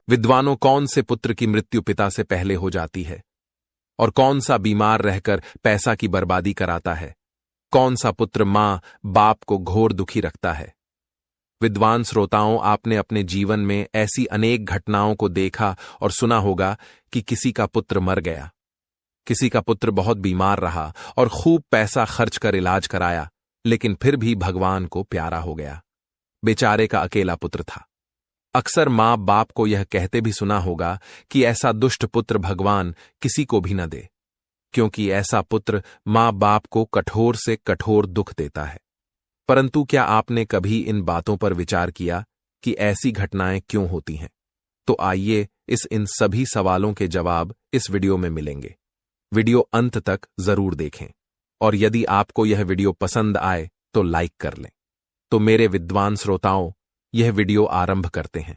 विद्वानों, कौन से पुत्र की मृत्यु पिता से पहले हो जाती है? और कौन सा बीमार रहकर पैसा की बर्बादी कराता है? कौन सा पुत्र मां बाप को घोर दुखी रखता है? विद्वान श्रोताओं, आपने अपने जीवन में ऐसी अनेक घटनाओं को देखा और सुना होगा कि किसी का पुत्र मर गया, किसी का पुत्र बहुत बीमार रहा और खूब पैसा खर्च कर इलाज कराया, लेकिन फिर भी भगवान को प्यारा हो गया। बेचारे का अकेला पुत्र था। अक्सर मां बाप को यह कहते भी सुना होगा कि ऐसा दुष्ट पुत्र भगवान किसी को भी न दे, क्योंकि ऐसा पुत्र मां बाप को कठोर से कठोर दुख देता है। परंतु क्या आपने कभी इन बातों पर विचार किया कि ऐसी घटनाएं क्यों होती हैं? तो आइए इन सभी सवालों के जवाब इस वीडियो में मिलेंगे। वीडियो अंत तक जरूर देखें और यदि आपको यह वीडियो पसंद आए तो लाइक कर लें। तो मेरे विद्वान श्रोताओं, यह वीडियो आरंभ करते हैं।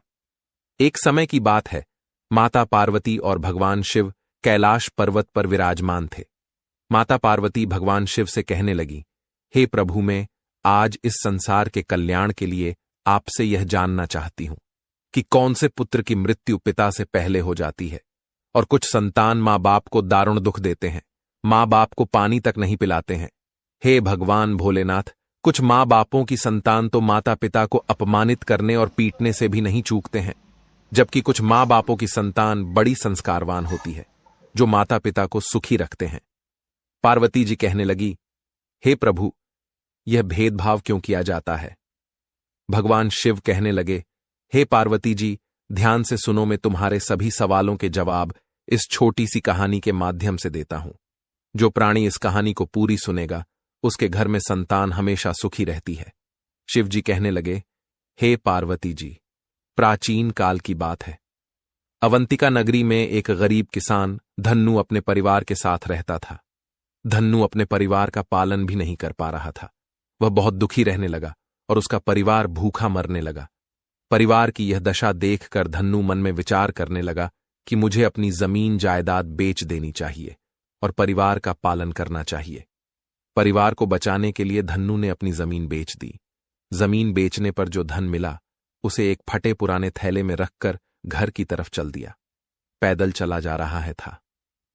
एक समय की बात है, माता पार्वती और भगवान शिव कैलाश पर्वत पर विराजमान थे। माता पार्वती भगवान शिव से कहने लगी, हे प्रभु, मैं आज इस संसार के कल्याण के लिए आपसे यह जानना चाहती हूं कि कौन से पुत्र की मृत्यु पिता से पहले हो जाती है। और कुछ संतान मां बाप को दारुण दुख देते हैं, मां बाप को पानी तक नहीं पिलाते हैं। हे भगवान भोलेनाथ, कुछ मां बापों की संतान तो माता पिता को अपमानित करने और पीटने से भी नहीं चूकते हैं, जबकि कुछ मां बापों की संतान बड़ी संस्कारवान होती है, जो माता पिता को सुखी रखते हैं। पार्वती जी कहने लगी, हे प्रभु, यह भेदभाव क्यों किया जाता है? भगवान शिव कहने लगे, हे पार्वती जी, ध्यान से सुनो, मैं तुम्हारे सभी सवालों के जवाब इस छोटी सी कहानी के माध्यम से देता हूं। जो प्राणी इस कहानी को पूरी सुनेगा, उसके घर में संतान हमेशा सुखी रहती है। शिव जी कहने लगे, हे पार्वती जी, प्राचीन काल की बात है। अवंतिका नगरी में एक गरीब किसान धन्नु अपने परिवार के साथ रहता था। धन्नु अपने परिवार का पालन भी नहीं कर पा रहा था। वह बहुत दुखी रहने लगा और उसका परिवार भूखा मरने लगा। परिवार की यह दशा देखकर धन्नु मन में विचार करने लगा कि मुझे अपनी जमीन जायदाद बेच देनी चाहिए और परिवार का पालन करना चाहिए। परिवार को बचाने के लिए धन्नु ने अपनी जमीन बेच दी। जमीन बेचने पर जो धन मिला, उसे एक फटे पुराने थैले में रखकर घर की तरफ चल दिया। पैदल चला जा रहा था।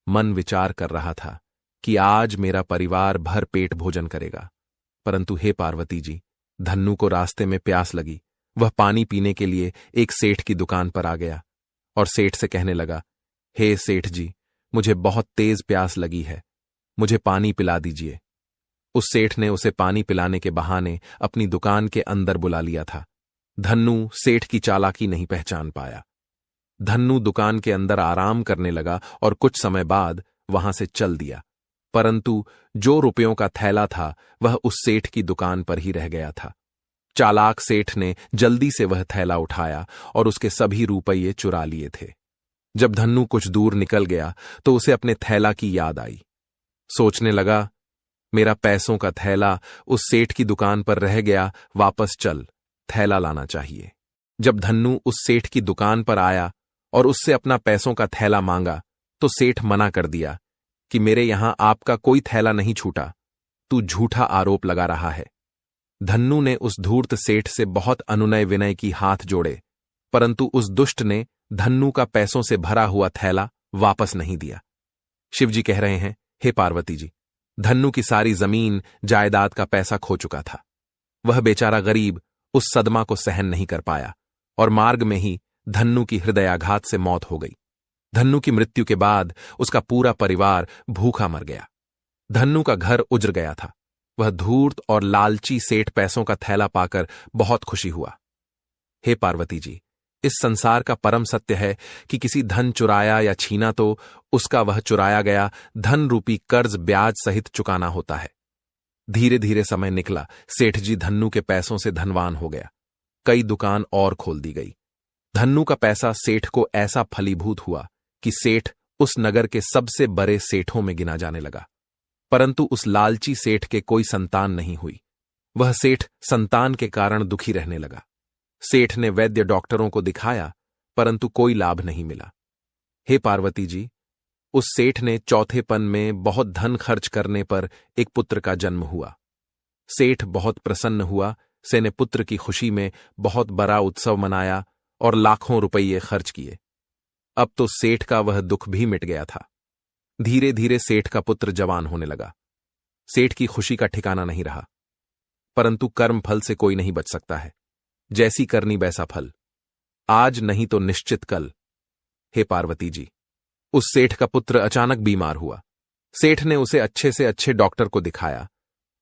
मन विचार कर रहा था कि आज मेरा परिवार भर पेट भोजन करेगा। परंतु हे पार्वती जी, धन्नु को रास्ते में प्यास लगी। वह पानी पीने के लिए एक सेठ की दुकान पर आ गया और सेठ से कहने लगा, हे सेठ जी, मुझे बहुत तेज प्यास लगी है, मुझे पानी पिला दीजिए। उस सेठ ने उसे पानी पिलाने के बहाने अपनी दुकान के अंदर बुला लिया था। धन्नु सेठ की चालाकी नहीं पहचान पाया। धन्नु दुकान के अंदर आराम करने लगा और कुछ समय बाद वहां से चल दिया। परंतु जो रुपयों का थैला था, वह उस सेठ की दुकान पर ही रह गया था। चालाक सेठ ने जल्दी से वह थैला उठाया और उसके सभी रुपये चुरा लिए थे। जब धन्नु कुछ दूर निकल गया तो उसे अपने थैला की याद आई। सोचने लगा, मेरा पैसों का थैला उस सेठ की दुकान पर रह गया, वापस चल, थैला लाना चाहिए। जब धन्नु उस सेठ की दुकान पर आया और उससे अपना पैसों का थैला मांगा, तो सेठ मना कर दिया कि मेरे यहां आपका कोई थैला नहीं छूटा, तू झूठा आरोप लगा रहा है। धन्नु ने उस धूर्त सेठ से बहुत अनुनय विनय की हाथ जोड़े, परंतु उस दुष्ट ने धन्नु का पैसों से भरा हुआ थैला वापस नहीं दिया। शिवजी कह रहे हैं, हे पार्वती जी, धन्नु की सारी जमीन जायदाद का पैसा खो चुका था। वह बेचारा गरीब उस सदमा को सहन नहीं कर पाया और मार्ग में ही धन्नु की हृदयाघात से मौत हो गई। धन्नु की मृत्यु के बाद उसका पूरा परिवार भूखा मर गया। धन्नु का घर उजड़ गया था। वह धूर्त और लालची सेठ पैसों का थैला पाकर बहुत खुशी हुआ। हे पार्वती जी, इस संसार का परम सत्य है कि किसी धन चुराया या छीना तो उसका वह चुराया गया धन रूपी कर्ज ब्याज सहित चुकाना होता है। धीरे धीरे समय निकला। सेठ जी धन्नु के पैसों से धनवान हो गया। कई दुकान और खोल दी गई। धन्नु का पैसा सेठ को ऐसा फलीभूत हुआ कि सेठ उस नगर के सबसे बड़े सेठों में गिना जाने लगा। परंतु उस लालची सेठ के कोई संतान नहीं हुई। वह सेठ संतान के कारण दुखी रहने लगा। सेठ ने वैद्य डॉक्टरों को दिखाया, परंतु कोई लाभ नहीं मिला। हे पार्वती जी, उस सेठ ने चौथेपन में बहुत धन खर्च करने पर एक पुत्र का जन्म हुआ। सेठ बहुत प्रसन्न हुआ। से ने पुत्र की खुशी में बहुत बड़ा उत्सव मनाया और लाखों रुपये खर्च किए। अब तो सेठ का वह दुख भी मिट गया था। धीरे धीरे सेठ का पुत्र जवान होने लगा। सेठ की खुशी का ठिकाना नहीं रहा। परंतु कर्म फल से कोई नहीं बच सकता है। जैसी करनी वैसा फल, आज नहीं तो निश्चित कल। हे पार्वती जी, उस सेठ का पुत्र अचानक बीमार हुआ। सेठ ने उसे अच्छे से अच्छे डॉक्टर को दिखाया,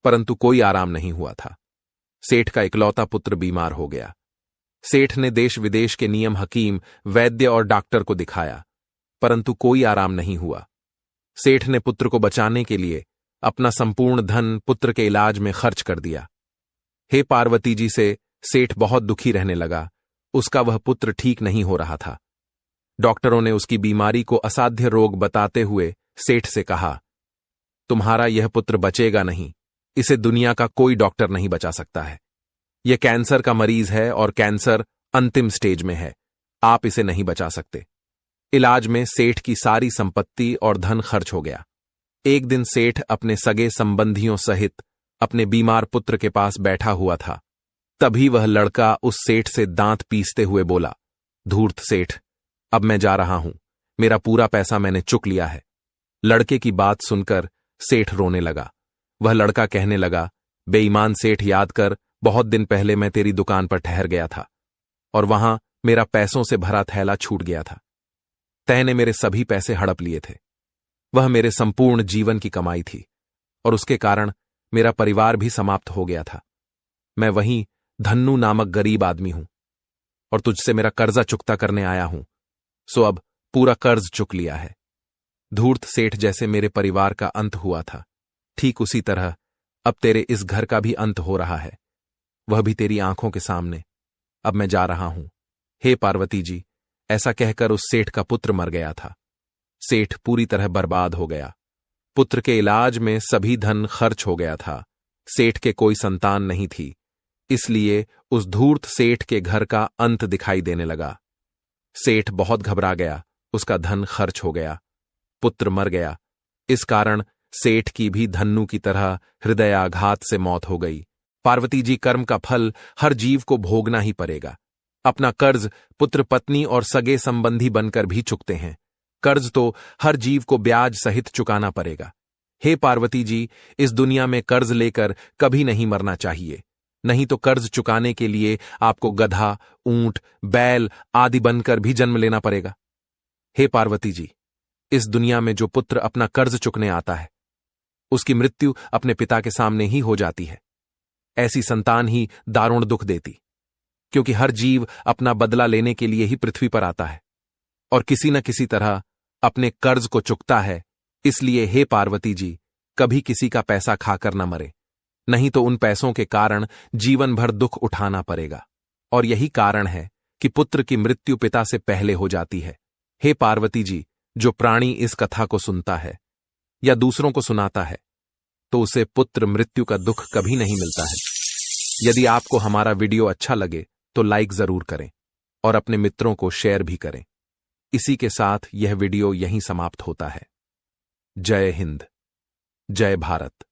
परंतु कोई आराम नहीं हुआ था। सेठ का इकलौता पुत्र बीमार हो गया। सेठ ने देश विदेश के नियम हकीम, वैद्य और डॉक्टर को दिखाया, परंतु कोई आराम नहीं हुआ। सेठ ने पुत्र को बचाने के लिए अपना संपूर्ण धन पुत्र के इलाज में खर्च कर दिया। हे पार्वती जी, से सेठ बहुत दुखी रहने लगा। उसका वह पुत्र ठीक नहीं हो रहा था। डॉक्टरों ने उसकी बीमारी को असाध्य रोग बताते हुए सेठ से कहा, तुम्हारा यह पुत्र बचेगा नहीं, इसे दुनिया का कोई डॉक्टर नहीं बचा सकता है। यह कैंसर का मरीज है और कैंसर अंतिम स्टेज में है, आप इसे नहीं बचा सकते। इलाज में सेठ की सारी संपत्ति और धन खर्च हो गया। एक दिन सेठ अपने सगे संबंधियों सहित अपने बीमार पुत्र के पास बैठा हुआ था। तभी वह लड़का उस सेठ से दांत पीसते हुए बोला, धूर्त सेठ, अब मैं जा रहा हूं, मेरा पूरा पैसा मैंने चुक लिया है। लड़के की बात सुनकर सेठ रोने लगा। वह लड़का कहने लगा, बेईमान सेठ, याद कर, बहुत दिन पहले मैं तेरी दुकान पर ठहर गया था और वहां मेरा पैसों से भरा थैला छूट गया था। तैने मेरे सभी पैसे हड़प लिए थे। वह मेरे संपूर्ण जीवन की कमाई थी और उसके कारण मेरा परिवार भी समाप्त हो गया था। मैं वहीं धन्नू नामक गरीब आदमी हूं और तुझसे मेरा कर्जा चुकता करने आया हूं, सो अब पूरा कर्ज चुक लिया है। धूर्त सेठ, जैसे मेरे परिवार का अंत हुआ था, ठीक उसी तरह अब तेरे इस घर का भी अंत हो रहा है, वह भी तेरी आंखों के सामने। अब मैं जा रहा हूं। हे पार्वती जी, ऐसा कहकर उस सेठ का पुत्र मर गया था। सेठ पूरी तरह बर्बाद हो गया। पुत्र के इलाज में सभी धन खर्च हो गया था। सेठ के कोई संतान नहीं थी, इसलिए उस धूर्त सेठ के घर का अंत दिखाई देने लगा। सेठ बहुत घबरा गया, उसका धन खर्च हो गया, पुत्र मर गया। इस कारण सेठ की भी धन्नू की तरह हृदयाघात से मौत हो गई। पार्वती जी, कर्म का फल हर जीव को भोगना ही पड़ेगा। अपना कर्ज पुत्र, पत्नी और सगे संबंधी बनकर भी चुकते हैं। कर्ज तो हर जीव को ब्याज सहित चुकाना पड़ेगा। हे पार्वती जी, इस दुनिया में कर्ज लेकर कभी नहीं मरना चाहिए, नहीं तो कर्ज चुकाने के लिए आपको गधा, ऊंट, बैल आदि बनकर भी जन्म लेना पड़ेगा। हे पार्वती जी, इस दुनिया में जो पुत्र अपना कर्ज चुकने आता है, उसकी मृत्यु अपने पिता के सामने ही हो जाती है। ऐसी संतान ही दारुण दुख देती, क्योंकि हर जीव अपना बदला लेने के लिए ही पृथ्वी पर आता है और किसी न किसी तरह अपने कर्ज को चुकता है। इसलिए हे पार्वती जी, कभी किसी का पैसा खाकर न मरे, नहीं तो उन पैसों के कारण जीवन भर दुख उठाना पड़ेगा। और यही कारण है कि पुत्र की मृत्यु पिता से पहले हो जाती है। हे पार्वती जी, जो प्राणी इस कथा को सुनता है या दूसरों को सुनाता है, तो उसे पुत्र मृत्यु का दुख कभी नहीं मिलता है। यदि आपको हमारा वीडियो अच्छा लगे तो लाइक जरूर करें और अपने मित्रों को शेयर भी करें। इसी के साथ यह वीडियो यहीं समाप्त होता है। जय हिंद, जय भारत।